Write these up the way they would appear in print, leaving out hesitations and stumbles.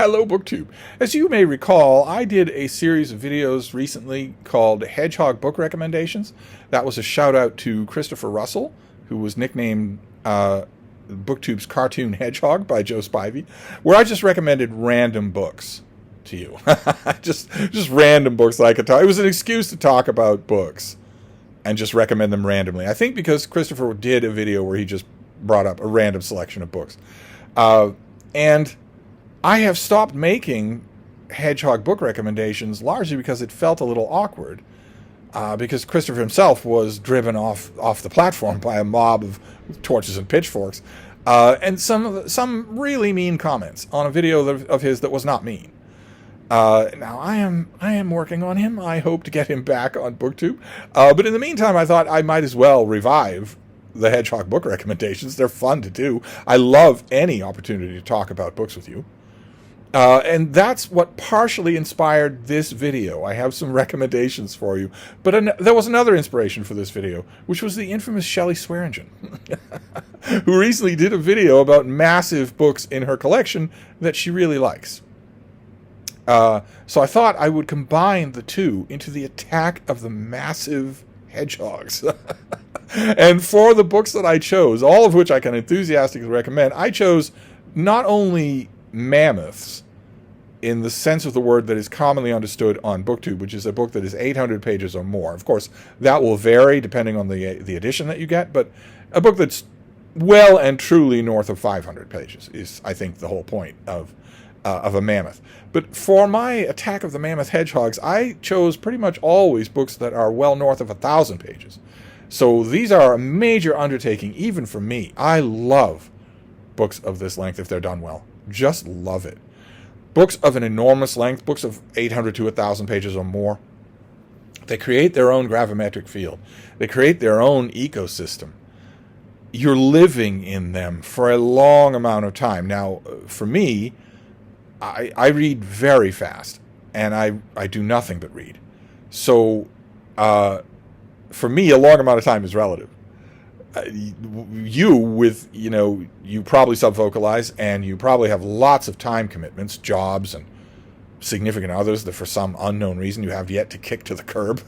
Hello, BookTube. As you may recall, I did a series of videos recently called Hedgehog Book Recommendations. That was a shout out to Christopher Russell, who was nicknamed BookTube's Cartoon Hedgehog by Joe Spivey, where I just recommended random books to you. just random books that I could talk. It was an excuse to talk about books and just recommend them randomly. I think because Christopher did a video where he just brought up a random selection of books. And I have stopped making Hedgehog book recommendations largely because it felt a little awkward. Because Christopher himself was driven off the platform by a mob of torches and pitchforks, and some really mean comments on a video of his that was not mean. Now I am working on him. I hope to get him back on BookTube. But in the meantime, I thought I might as well revive the Hedgehog book recommendations. They're fun to do. I love any opportunity to talk about books with you. And that's what partially inspired this video. I have some recommendations for you. But there was another inspiration for this video, which was the infamous Shelly Swearingen, who recently did a video about massive books in her collection that she really likes. So I thought I would combine the two into the attack of the massive hedgehogs. And for the books that I chose, all of which I can enthusiastically recommend, I chose not only mammoths in the sense of the word that is commonly understood on BookTube, which is a book that is 800 pages or more. Of course, that will vary depending on the edition that you get, but a book that's well and truly north of 500 pages is, I think, the whole point of a mammoth. But for my attack of the mammoth hedgehogs, I chose pretty much always books that are well north of 1,000 pages. So these are a major undertaking, even for me. I love books of this length if they're done well. Just love it. Books of an enormous length, books of 800 to 1,000 pages or more, they create their own gravimetric field. They create their own ecosystem. You're living in them for a long amount of time. Now, for me, I read very fast, and I do nothing but read. So, for me, a long amount of time is relative. You probably subvocalize, and you probably have lots of time commitments, jobs, and significant others that for some unknown reason you have yet to kick to the curb.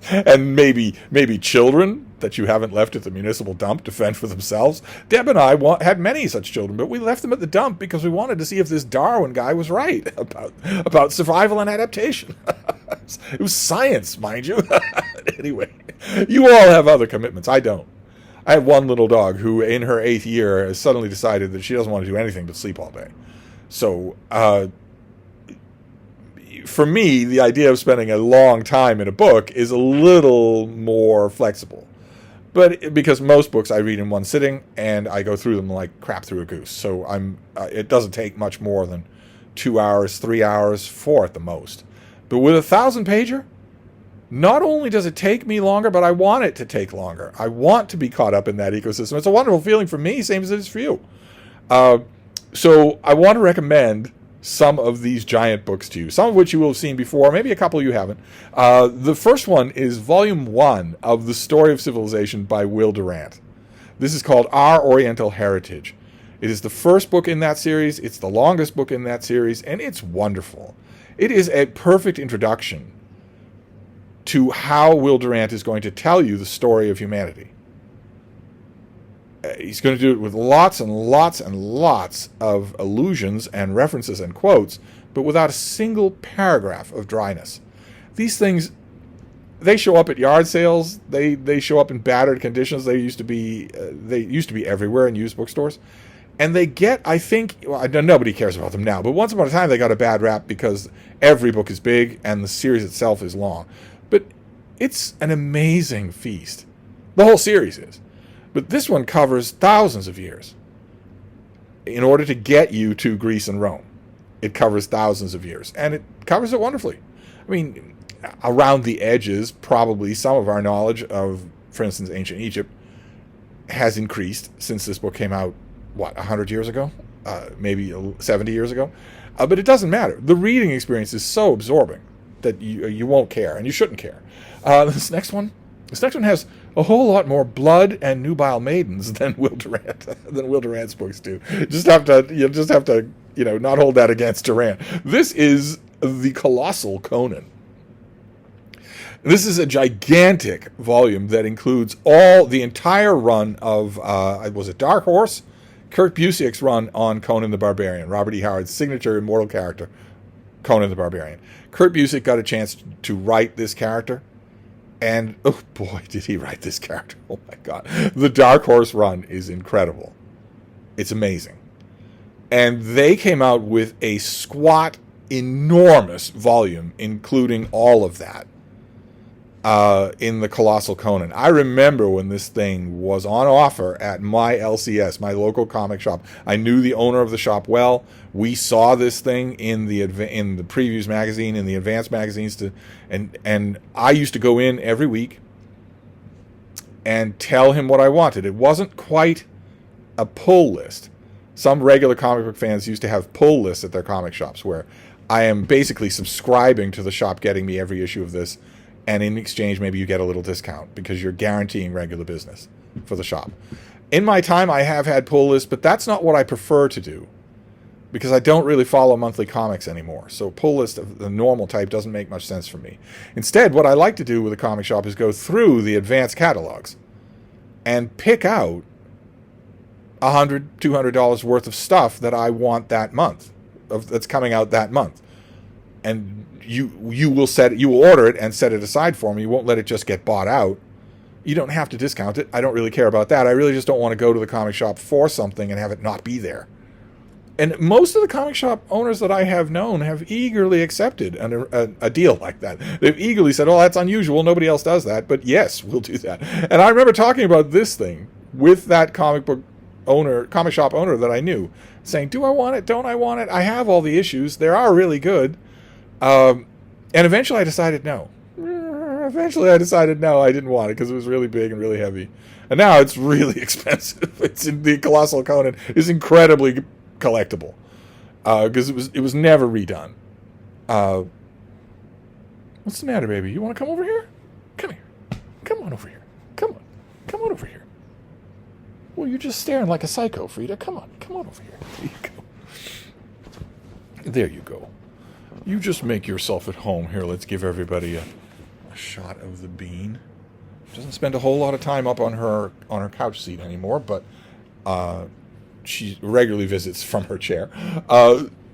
And maybe children that you haven't left at the municipal dump to fend for themselves. Deb and I had many such children, but we left them at the dump because we wanted to see if this Darwin guy was right about survival and adaptation. It was science, mind you. Anyway, you all have other commitments. I don't. I have one little dog who, in her 8th year, has suddenly decided that she doesn't want to do anything but sleep all day. So, for me, the idea of spending a long time in a book is a little more flexible. But because most books I read in one sitting, and I go through them like crap through a goose. So it doesn't take much more than 2 hours, 3 hours, 4 at the most. But with a 1,000-pager, not only does it take me longer, but I want it to take longer. I want to be caught up in that ecosystem. It's a wonderful feeling for me, same as it is for you. So I want to recommend some of these giant books to you, some of which you will have seen before, maybe a couple you haven't. The first one is Volume 1 of The Story of Civilization by Will Durant. This is called Our Oriental Heritage. It is the first book in that series, it's the longest book in that series, and it's wonderful. It is a perfect introduction to how Will Durant is going to tell you the story of humanity. He's going to do it with lots and lots and lots of allusions and references and quotes, but without a single paragraph of dryness. These things, they show up at yard sales. They show up in battered conditions. They used to be everywhere in used bookstores. And they get, I think, well, nobody cares about them now, but once upon a time they got a bad rap because every book is big and the series itself is long. But it's an amazing feast. The whole series is. But this one covers thousands of years in order to get you to Greece and Rome. It covers thousands of years, and it covers it wonderfully. I mean, around the edges, probably some of our knowledge of, for instance, ancient Egypt has increased since this book came out, 100 years ago? Maybe 70 years ago? But it doesn't matter. The reading experience is so absorbing that you won't care, and you shouldn't care. This next one has a whole lot more blood and nubile maidens than Will Durant's books do. You'll just have to not hold that against Duran. This is the Colossal Conan. This is a gigantic volume that includes the entire run of, was it Dark Horse? Kurt Busiek's run on Conan the Barbarian, Robert E. Howard's signature immortal character, Conan the Barbarian. Kurt Busiek got a chance to write this character, and oh boy, did he write this character. Oh my God. The Dark Horse run is incredible. It's amazing. And they came out with a squat, enormous volume, including all of that. In the Colossal Conan. I remember when this thing was on offer at my LCS, my local comic shop. I knew the owner of the shop well. We saw this thing in the previews magazine, in the advanced magazines, and I used to go in every week and tell him what I wanted. It wasn't quite a pull list. Some regular comic book fans used to have pull lists at their comic shops where I am basically subscribing to the shop getting me every issue of this, and in exchange, maybe you get a little discount because you're guaranteeing regular business for the shop. In my time, I have had pull lists, but that's not what I prefer to do because I don't really follow monthly comics anymore. So pull list of the normal type doesn't make much sense for me. Instead, what I like to do with a comic shop is go through the advanced catalogs and pick out $100, $200 worth of stuff that I want that month, that's coming out that month. And you will order it and set it aside for me. You won't let it just get bought out. You don't have to discount it. I don't really care about that. I really just don't want to go to the comic shop for something and have it not be there. And most of the comic shop owners that I have known have eagerly accepted a deal like that. They've eagerly said, "Oh, that's unusual. Nobody else does that." But yes, we'll do that. And I remember talking about this thing with that comic shop owner that I knew, saying, "Do I want it? Don't I want it? I have all the issues. They are really good." And eventually I decided no. I didn't want it because it was really big and really heavy. And now it's really expensive. The Colossal Conan is incredibly collectible because it was never redone. What's the matter, baby? You want to come over here? Come here. Come on over here. Come on over here. Well, you're just staring like a psycho, Frida. Come on over here. There you go. There you go. You just make yourself at home. Here, let's give everybody a shot of the bean. Doesn't spend a whole lot of time up on her couch seat anymore, but she regularly visits from her chair.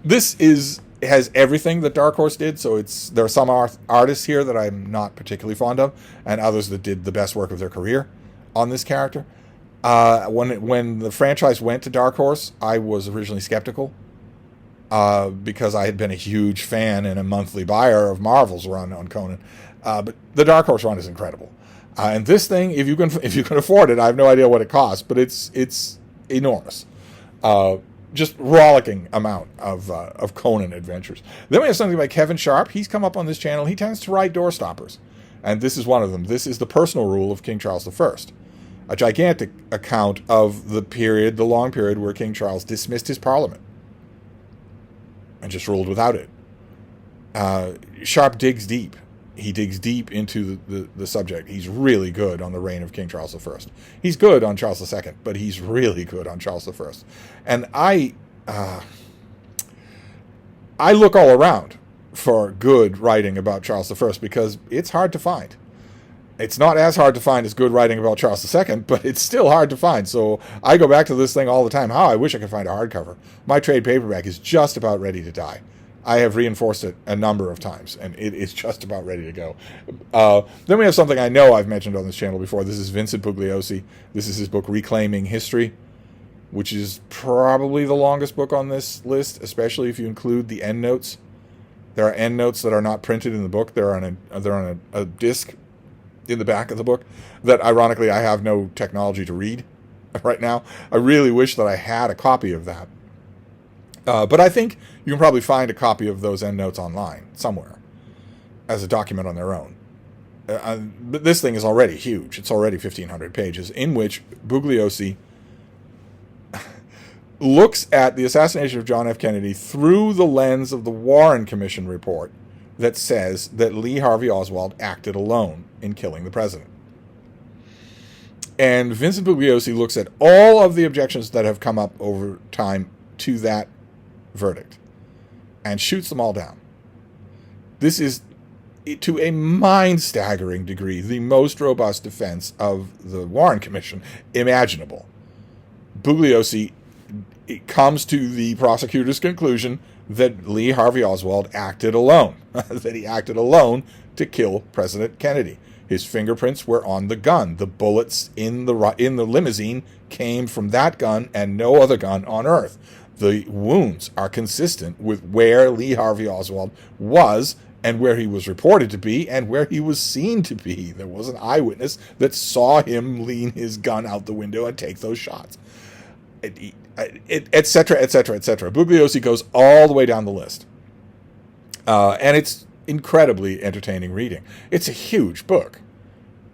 This has everything that Dark Horse did, so there are some artists here that I'm not particularly fond of, and others that did the best work of their career on this character. When the franchise went to Dark Horse, I was originally skeptical. Because I had been a huge fan and a monthly buyer of Marvel's run on Conan, but the Dark Horse run is incredible. And this thing, if you can afford it, I have no idea what it costs, but it's enormous. Just rollicking amount of Conan adventures. Then we have something by Kevin Sharp. He's come up on this channel. He tends to write door stoppers, and this is one of them. This is the personal rule of King Charles I, a gigantic account of the long period where King Charles dismissed his parliament and just ruled without it. Sharp digs deep. He digs deep into the subject. He's really good on the reign of King Charles I. He's good on Charles II, but he's really good on Charles I. And I look all around for good writing about Charles I because it's hard to find. It's not as hard to find as good writing about Charles II, but it's still hard to find. So I go back to this thing all the time. I wish I could find a hardcover. My trade paperback is just about ready to die. I have reinforced it a number of times, and it is just about ready to go. Then we have something I know I've mentioned on this channel before. This is Vincent Bugliosi. This is his book, Reclaiming History, which is probably the longest book on this list, especially if you include the endnotes. There are endnotes that are not printed in the book. They're on a disc in the back of the book that, ironically, I have no technology to read right now. I really wish that I had a copy of that. But I think you can probably find a copy of those endnotes online somewhere as a document on their own. But this thing is already huge. It's already 1,500 pages, in which Bugliosi looks at the assassination of John F. Kennedy through the lens of the Warren Commission report that says that Lee Harvey Oswald acted alone in killing the president. And Vincent Bugliosi looks at all of the objections that have come up over time to that verdict and shoots them all down. This is, to a mind-staggering degree, the most robust defense of the Warren Commission imaginable. Bugliosi comes to the prosecutor's conclusion that Lee Harvey Oswald acted alone, that he acted alone to kill President Kennedy. His fingerprints were on the gun. The bullets in the limousine came from that gun and no other gun on Earth. The wounds are consistent with where Lee Harvey Oswald was and where he was reported to be and where he was seen to be. There was an eyewitness that saw him lean his gun out the window and take those shots, etc., etc., etc. Bugliosi goes all the way down the list. And it's incredibly entertaining reading. It's a huge book.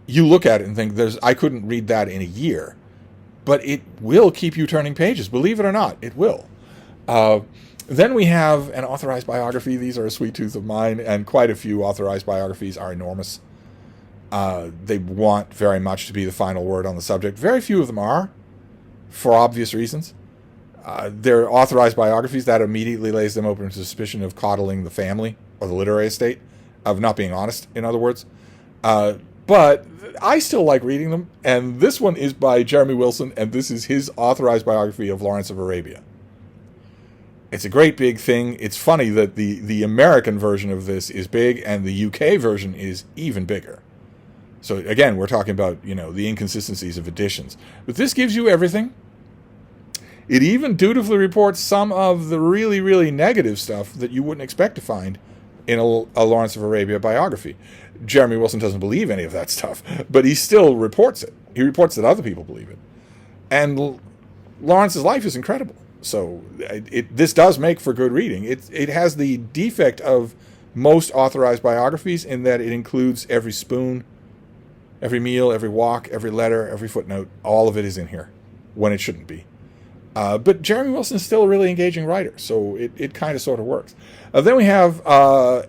You look at it and think, I couldn't read that in a year. But it will keep you turning pages. Believe it or not, it will. Then we have an authorized biography. These are a sweet tooth of mine, and quite a few authorized biographies are enormous. They want very much to be the final word on the subject. Very few of them are, for obvious reasons. They're authorized biographies that immediately lays them open to suspicion of coddling the family or the literary estate, of not being honest, in other words. But I still like reading them, and this one is by Jeremy Wilson, and this is his authorized biography of Lawrence of Arabia. It's a great big thing. It's funny that the American version of this is big, and the UK version is even bigger. So again, we're talking about, the inconsistencies of editions. But this gives you everything. It even dutifully reports some of the really, really negative stuff that you wouldn't expect to find in a Lawrence of Arabia biography. Jeremy Wilson doesn't believe any of that stuff, but he still reports it. He reports that other people believe it. And Lawrence's life is incredible. So this does make for good reading. It has the defect of most authorized biographies in that it includes every spoon, every meal, every walk, every letter, every footnote. All of it is in here when it shouldn't be. But Jeremy Wilson is still a really engaging writer, so it kind of sort of works. Then we have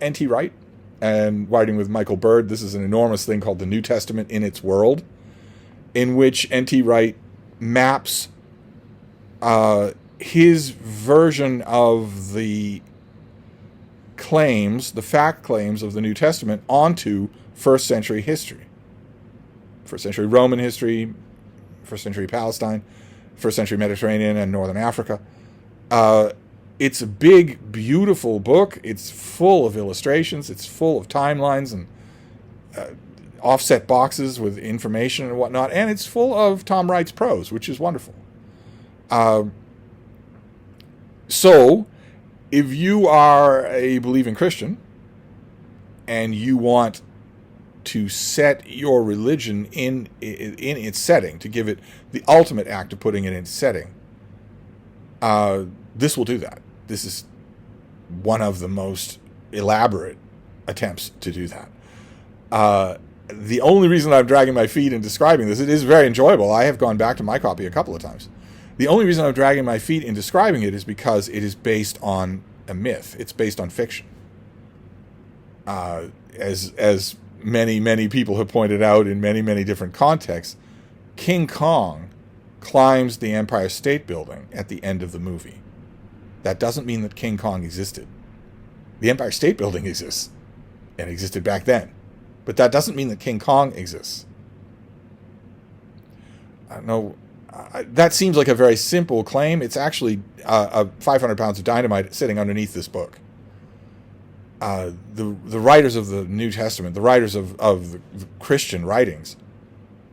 N.T. Wright, and writing with Michael Bird. This is an enormous thing called The New Testament in Its World, in which N.T. Wright maps his version of the claims, the fact claims of the New Testament onto first century history. First century Roman history, first century Palestine, first century Mediterranean and Northern Africa. It's a big, beautiful book. It's full of illustrations. It's full of timelines and offset boxes with information and whatnot. And it's full of Tom Wright's prose, which is wonderful. So, if you are a believing Christian and you want to set your religion in its setting, to give it the ultimate act of putting it in its setting, this will do that. This is one of the most elaborate attempts to do that. The only reason I'm dragging my feet in describing this, it is very enjoyable. I have gone back to my copy a couple of times. The only reason I'm dragging my feet in describing it is because it is based on a myth. It's based on fiction. As many, many people have pointed out in many, many different contexts, King Kong climbs the Empire State Building at the end of the movie. That doesn't mean that King Kong existed. The Empire State Building exists, and existed back then. But that doesn't mean that King Kong exists. I don't know. That seems like a very simple claim. It's actually 500 pounds of dynamite sitting underneath this book. The writers of the New Testament, the writers of the Christian writings,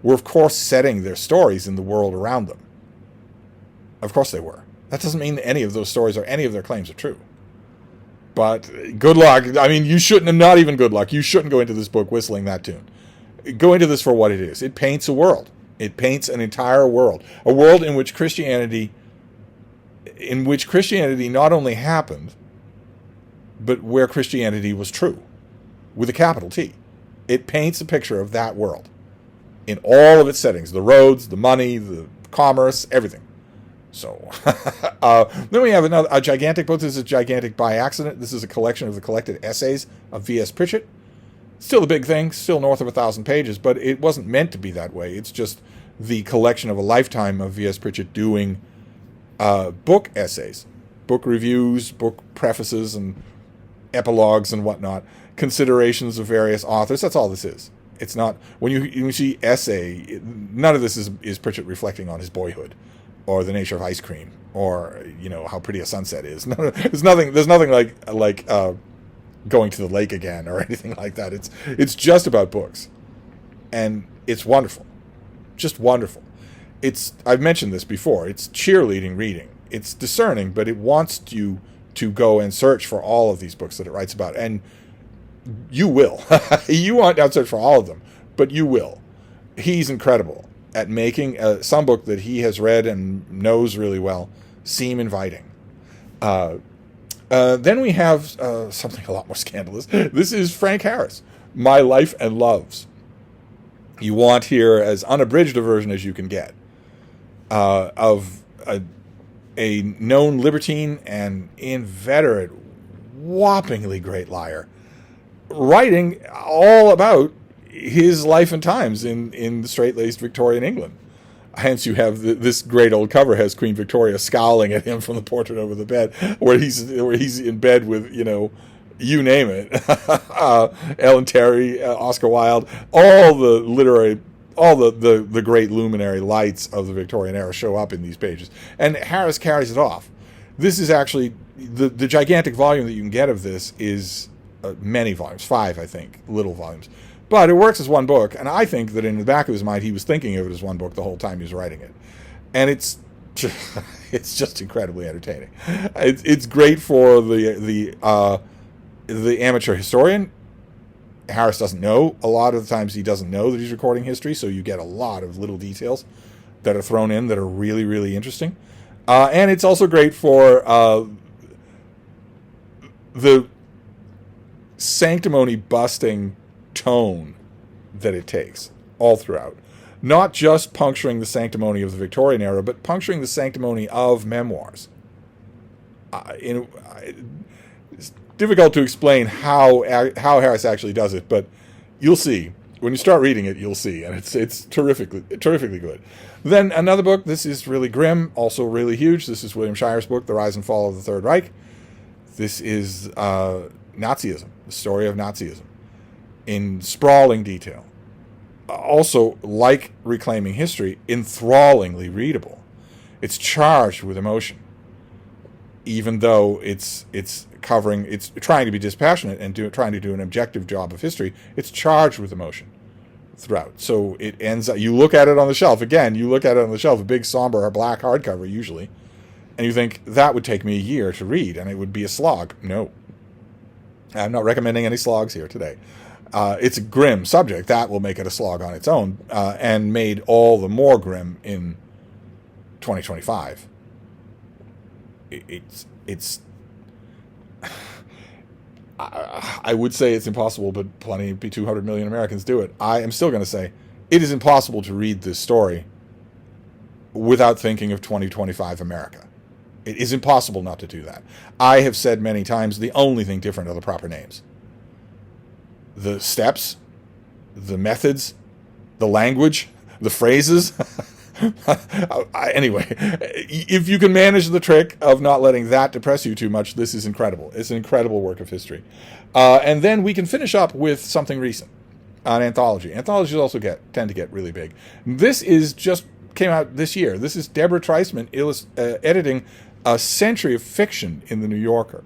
were of course setting their stories in the world around them. Of course they were. That doesn't mean that any of those stories or any of their claims are true. But good luck. I mean, you shouldn't, not even good luck, you shouldn't go into this book whistling that tune. Go into this for what it is. It paints a world. It paints an entire world. A world in which Christianity not only happened, but where Christianity was true, with a capital T. It paints a picture of that world in all of its settings, the roads, the money, the commerce, everything. So, then we have a gigantic book. This is gigantic by accident. This is a collection of the collected essays of V.S. Pritchett. Still a big thing, still north of 1,000 pages, but it wasn't meant to be that way. It's just the collection of a lifetime of V.S. Pritchett doing book essays. book reviews, book prefaces, and epilogues and whatnot, considerations of various authors. That's all this is. It's not, when you see essay, none of this is Pritchett reflecting on his boyhood, or the nature of ice cream, or how pretty a sunset is. There's nothing like going to the lake again or anything like that. It's just about books, and it's wonderful, just wonderful. I've mentioned this before. It's cheerleading reading. It's discerning, but it wants you to go and search for all of these books that it writes about, and you will. You won't not search for all of them, but you will. He's incredible at making some book that he has read and knows really well seem inviting. Then we have something a lot more scandalous. This is Frank Harris, My Life and Loves. You want here as unabridged a version as you can get of a known libertine and inveterate, whoppingly great liar, writing all about his life and times in straight-laced Victorian England. Hence, you have this great old cover has Queen Victoria scowling at him from the portrait over the bed, where he's in bed with you name it, Ellen Terry, Oscar Wilde, all the great luminary lights of the Victorian era show up in these pages, and Harris carries it off. This is actually the gigantic volume that you can get of this is many volumes, 5, I think, little volumes. But it works as one book, and I think that in the back of his mind, he was thinking of it as one book the whole time he was writing it. And it's just incredibly entertaining. It's great for the amateur historian. Harris doesn't know. A lot of the times he doesn't know that he's recording history, so you get a lot of little details that are thrown in that are really, really interesting. And it's also great for the sanctimony-busting tone that it takes all throughout. Not just puncturing the sanctimony of the Victorian era, but puncturing the sanctimony of memoirs. It's difficult to explain how Harris actually does it, but you'll see. When you start reading it, you'll see, and it's terrifically good. Then another book, this is really grim, also really huge. This is William Shire's book, The Rise and Fall of the Third Reich. This is Nazism, the story of Nazism, in sprawling detail. Also, like Reclaiming History, enthrallingly readable. It's charged with emotion, even though it's trying to be dispassionate and trying to do an objective job of history. It's charged with emotion throughout. So it ends up, you look at it on the shelf, a big somber black hardcover usually, and you think, that would take me a year to read, and it would be a slog. No. I'm not recommending any slogs here today. It's a grim subject. That will make it a slog on its own, and made all the more grim in 2025. It's I would say it's impossible, but plenty, 200 million Americans do it. I am still going to say it is impossible to read this story without thinking of 2025 America. It is impossible not to do that. I have said many times the only thing different are the proper names. The steps, the methods, the language, the phrases. Anyway, if you can manage the trick of not letting that depress you too much, this is incredible. It's an incredible work of history. And then we can finish up with something recent, an anthology. Anthologies also tend to get really big. This came out this year. This is Deborah Treisman editing a century of fiction in The New Yorker.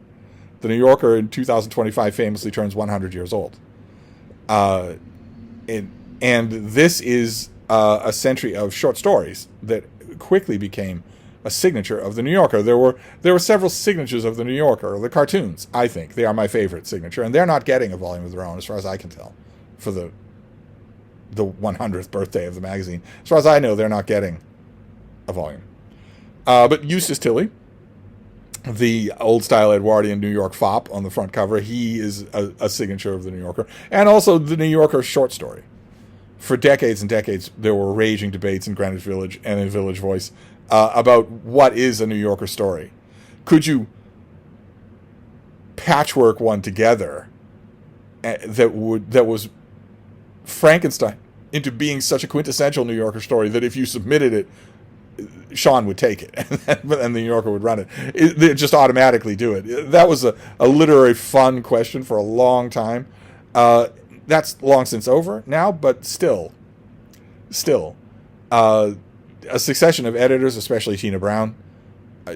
The New Yorker in 2025 famously turns 100 years old. And this is a century of short stories that quickly became a signature of The New Yorker. There were several signatures of The New Yorker. The cartoons, I think, they are my favorite signature, and they're not getting a volume of their own, as far as I can tell, for the 100th birthday of the magazine. As far as I know, they're not getting a volume. But Eustace Tilley, the old-style Edwardian New York fop on the front cover, he is a signature of The New Yorker. And also The New Yorker short story. For decades and decades, there were raging debates in Greenwich Village and in Village Voice about what is a New Yorker story. Could you patchwork one together that was Frankenstein into being such a quintessential New Yorker story that if you submitted it Sean would take it, and the New Yorker would run it. They'd just automatically do it. That was a literary fun question for a long time. That's long since over now, but still, a succession of editors, especially Tina Brown,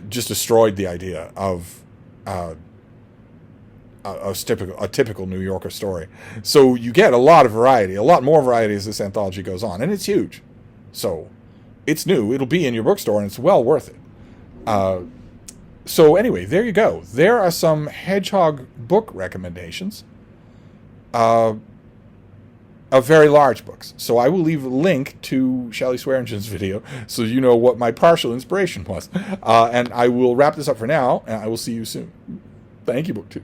just destroyed the idea of a typical New Yorker story. So you get a lot of variety, a lot more variety as this anthology goes on, and it's huge. So it's new. It'll be in your bookstore, and it's well worth it. So anyway, there you go. There are some Hedgehog book recommendations of very large books. So I will leave a link to Shelly Swearingen's video so you know what my partial inspiration was. And I will wrap this up for now, and I will see you soon. Thank you, BookTube.